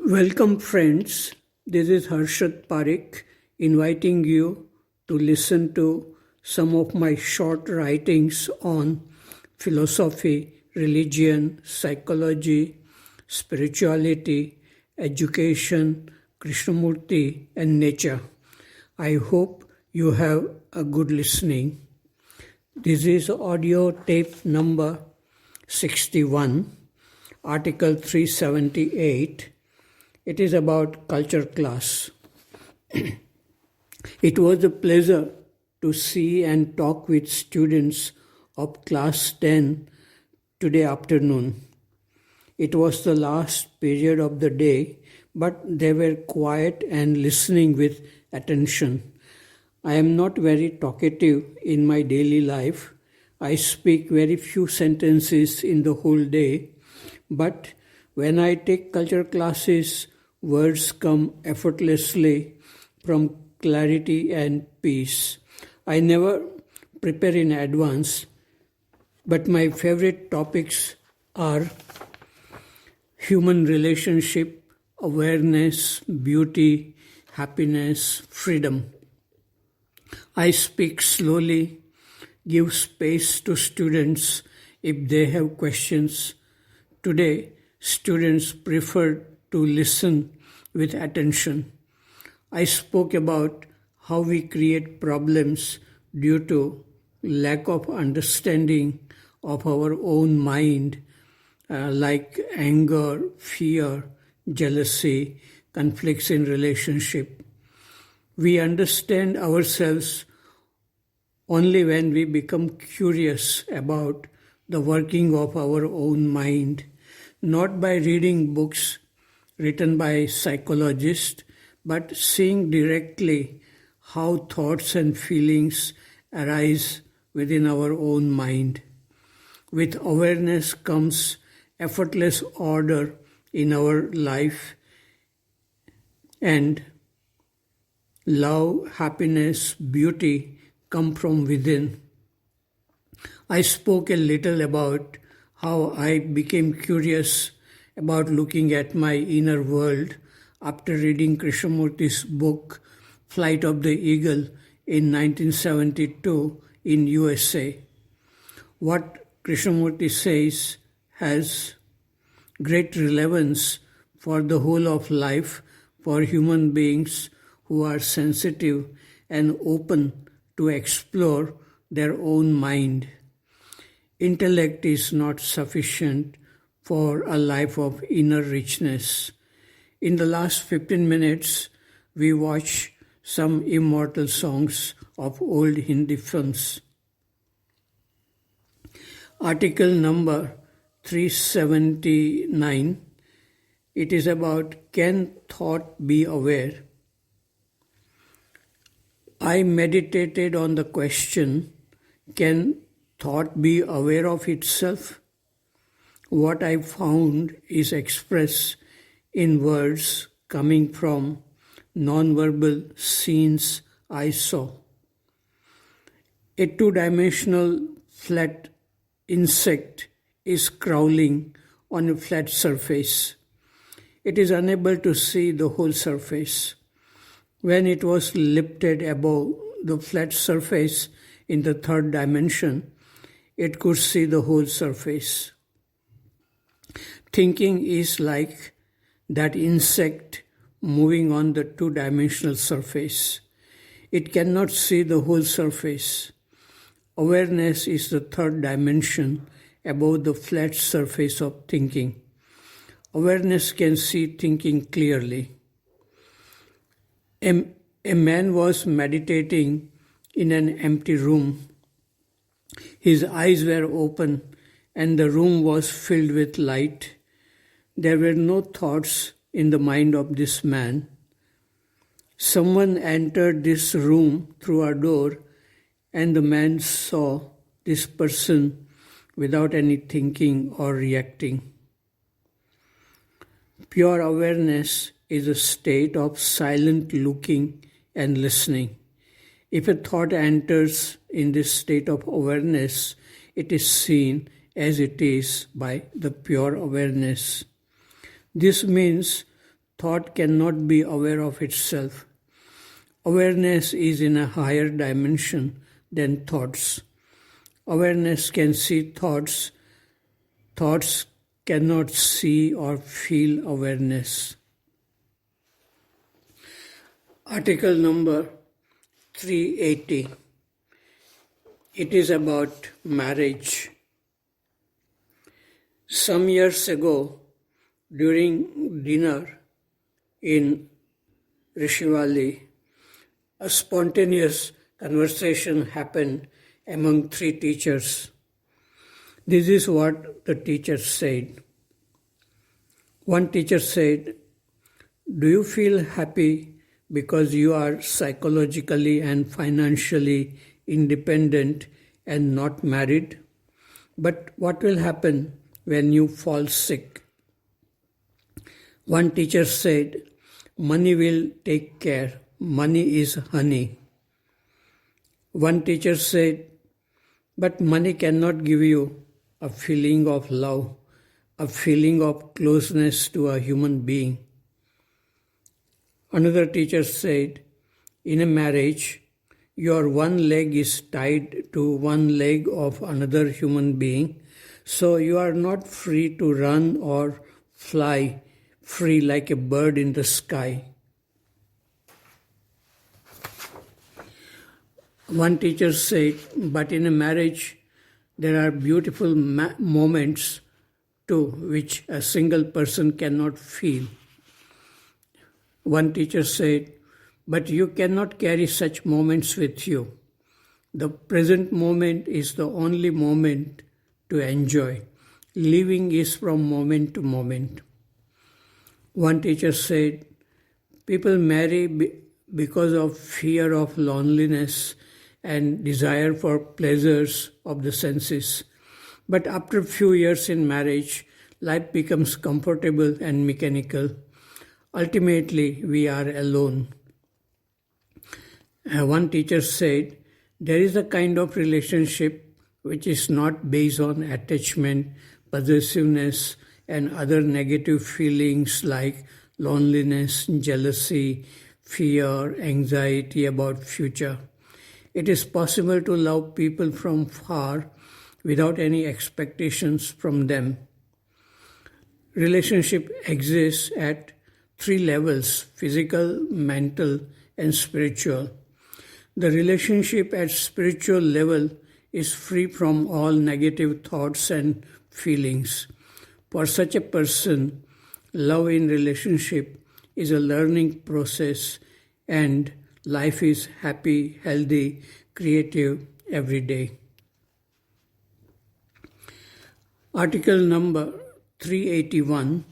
Welcome, friends. This is Harshad Parekh inviting you to listen to some of my short writings on philosophy, religion, psychology, spirituality, education, Krishnamurti, and nature. I hope you have a good listening. This is audio tape number 61, Article 378. It is about culture class. It was a pleasure to see and talk with students of class 10 today afternoon. It was the last period of the day, but they were quiet and listening with attention. I am not very talkative in my daily life. I speak very few sentences in the whole day, but when I take culture classes, words come effortlessly from clarity and peace. I never prepare in advance, but my favorite topics are human relationship, awareness, beauty, happiness, freedom. I speak slowly, give space to students if they have questions. Today, students prefer to listen with attention. I spoke about how we create problems due to lack of understanding of our own mind, like anger, fear, jealousy, conflicts in relationship. We understand ourselves only when we become curious about the working of our own mind, not by reading books written by psychologists, but seeing directly how thoughts and feelings arise within our own mind. With awareness comes effortless order in our life, and love, happiness, beauty come from within. I spoke a little about how I became curious about looking at my inner world after reading Krishnamurti's book Flight of the Eagle in 1972 in USA. What Krishnamurti says has great relevance for the whole of life for human beings who are sensitive and open to explore their own mind. Intellect is not sufficient for a life of inner richness. In the last 15 minutes, we watch some immortal songs of old Hindi films. Article number 379. It is about can thought be aware? I meditated on the question, can thought be aware of itself? What I found is expressed in words coming from non-verbal scenes I saw. A two-dimensional flat insect is crawling on a flat surface. It is unable to see the whole surface. When it was lifted above the flat surface in the third dimension, it could see the whole surface. Thinking is like that insect moving on the two-dimensional surface. It cannot see the whole surface. Awareness is the third dimension above the flat surface of thinking. Awareness can see thinking clearly. A man was meditating in an empty room. His eyes were open and the room was filled with light. There were no thoughts in the mind of this man. Someone entered this room through a door, and the man saw this person without any thinking or reacting. Pure awareness is a state of silent looking and listening. If a thought enters in this state of awareness, it is seen as it is by the pure awareness. This means Thought cannot be aware of itself. Awareness is in a higher dimension than thoughts. Awareness can see thoughts. Thoughts cannot see or feel awareness. Article number 380. It is about marriage. Some years ago, during dinner in Rishi Valley, a spontaneous conversation happened among three teachers. This is what the teachers said. One teacher said, "Do you feel happy because you are psychologically and financially independent and not married? But what will happen when you fall sick?" One teacher said, "Money will take care. Money is honey." One teacher said, "But money cannot give you a feeling of love, a feeling of closeness to a human being." Another teacher said, "In a marriage, your one leg is tied to one leg of another human being, so you are not free to run or fly free like a bird in the sky." One teacher said, "But in a marriage, there are beautiful moments too, which a single person cannot feel." One teacher said, "But you cannot carry such moments with you. The present moment is the only moment to enjoy. Living is from moment to moment." One teacher said, "People marry because of fear of loneliness and desire for pleasures of the senses. But after a few years in marriage, life becomes comfortable and mechanical. Ultimately, we are alone." One teacher said, "There is a kind of relationship which is not based on attachment, possessiveness, and other negative feelings like loneliness, jealousy, fear, anxiety about future. It is possible to love people from far without any expectations from them. Relationship exists at three levels: physical, mental, and spiritual. The relationship at spiritual level is free from all negative thoughts and feelings. For such a person, love in relationship is a learning process and life is happy, healthy, creative every day." Article number 381.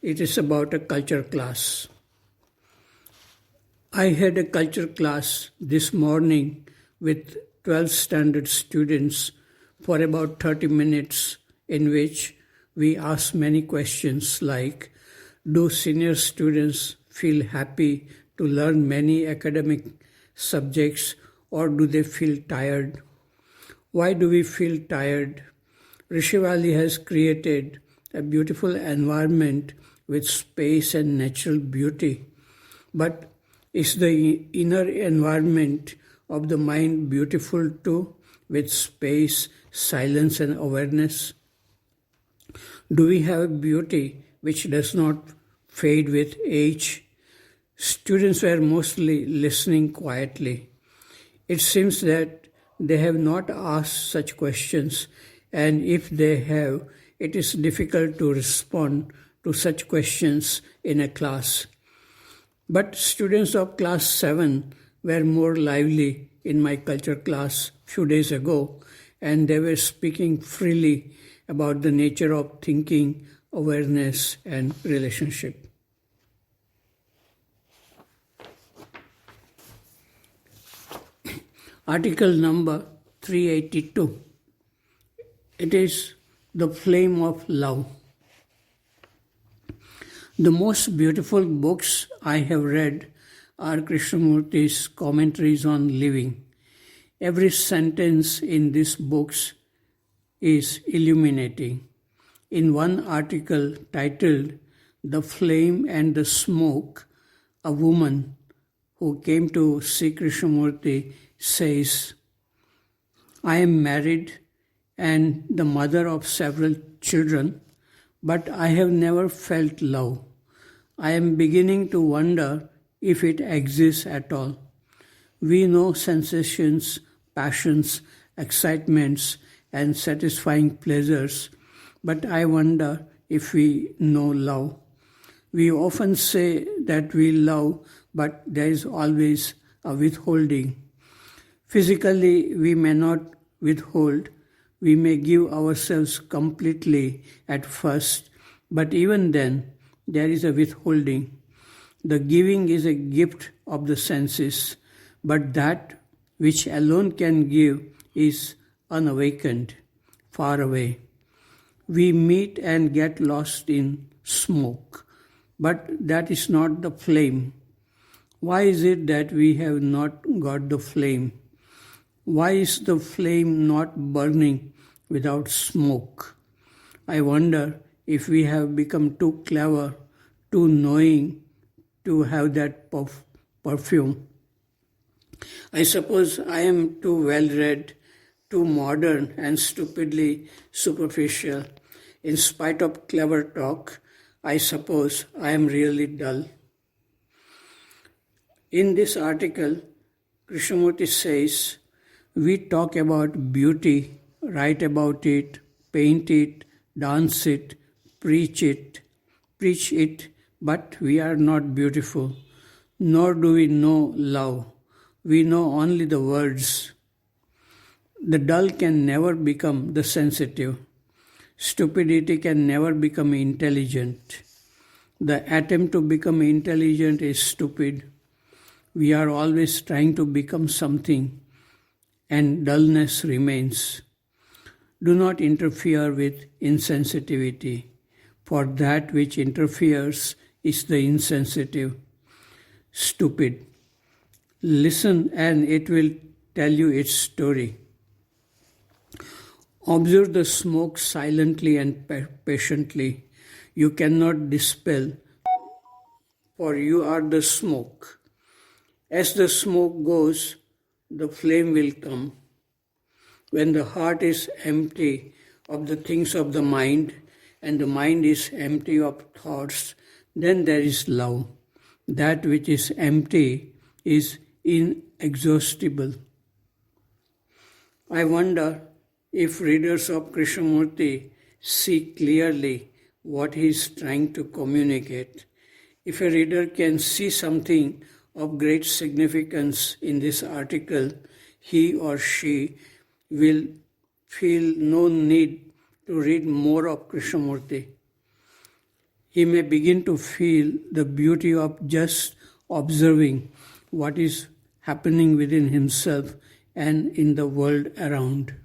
It is about a culture class. I had a culture class this morning with 12th standard students for about 30 minutes, in which we asked many questions like, do senior students feel happy to learn many academic subjects, or do they feel tired? Why do we feel tired? Rishi Valley has created a beautiful environment with space and natural beauty. But is the inner environment of the mind beautiful too, with space, silence, and awareness? Do we have beauty which does not fade with age? Students were mostly listening quietly. It seems that they have not asked such questions, and if they have, it is difficult to respond to such questions in a class. But students of class 7 were more lively in my culture class few days ago, and they were speaking freely about the nature of thinking, awareness, and relationship. Article number 382. It is the flame of love. The most beautiful books I have read are Krishnamurti's commentaries on living. Every sentence in these books is illuminating. In one article titled the flame and the smoke, a woman who came to see Krishnamurti says, I am married and the mother of several children, but I have never felt love. I am beginning to wonder if it exists at all. We know sensations, passions, excitements, and satisfying pleasures, but I wonder if we know love. We often say that we love, but there is always a withholding. Physically, we may not withhold. We may give ourselves completely at first, but even then, there is a withholding. The giving is a gift of the senses, but that which alone can give is unawakened, far away. We meet and get lost in smoke, but that is not the flame. Why is it that we have not got the flame? Why is the flame not burning without smoke? I wonder if we have become too clever, too knowing to have that perfume. I suppose I am too well read, too modern, and stupidly superficial. In spite of clever talk, I suppose I am really dull. In this article, Krishnamurti says, we talk about beauty, write about it, paint it, dance it, preach it, but we are not beautiful, nor do we know love. We know only the words. The dull can never become the sensitive. Stupidity can never become intelligent. The attempt to become intelligent is stupid. We are always trying to become something, and dullness remains. Do not interfere with insensitivity, for that which interferes is the insensitive. Stupid. Listen and it will tell you its story. Observe the smoke silently and patiently. You cannot dispel, for you are the smoke. As the smoke goes, the flame will come. When the heart is empty of the things of the mind, and the mind is empty of thoughts, then there is love. That which is empty is inexhaustible. I wonder if readers of Krishnamurti see clearly what he is trying to communicate. If a reader can see something of great significance in this article, he or she will feel no need to read more of Krishnamurti. He may begin to feel the beauty of just observing what is happening within himself and in the world around.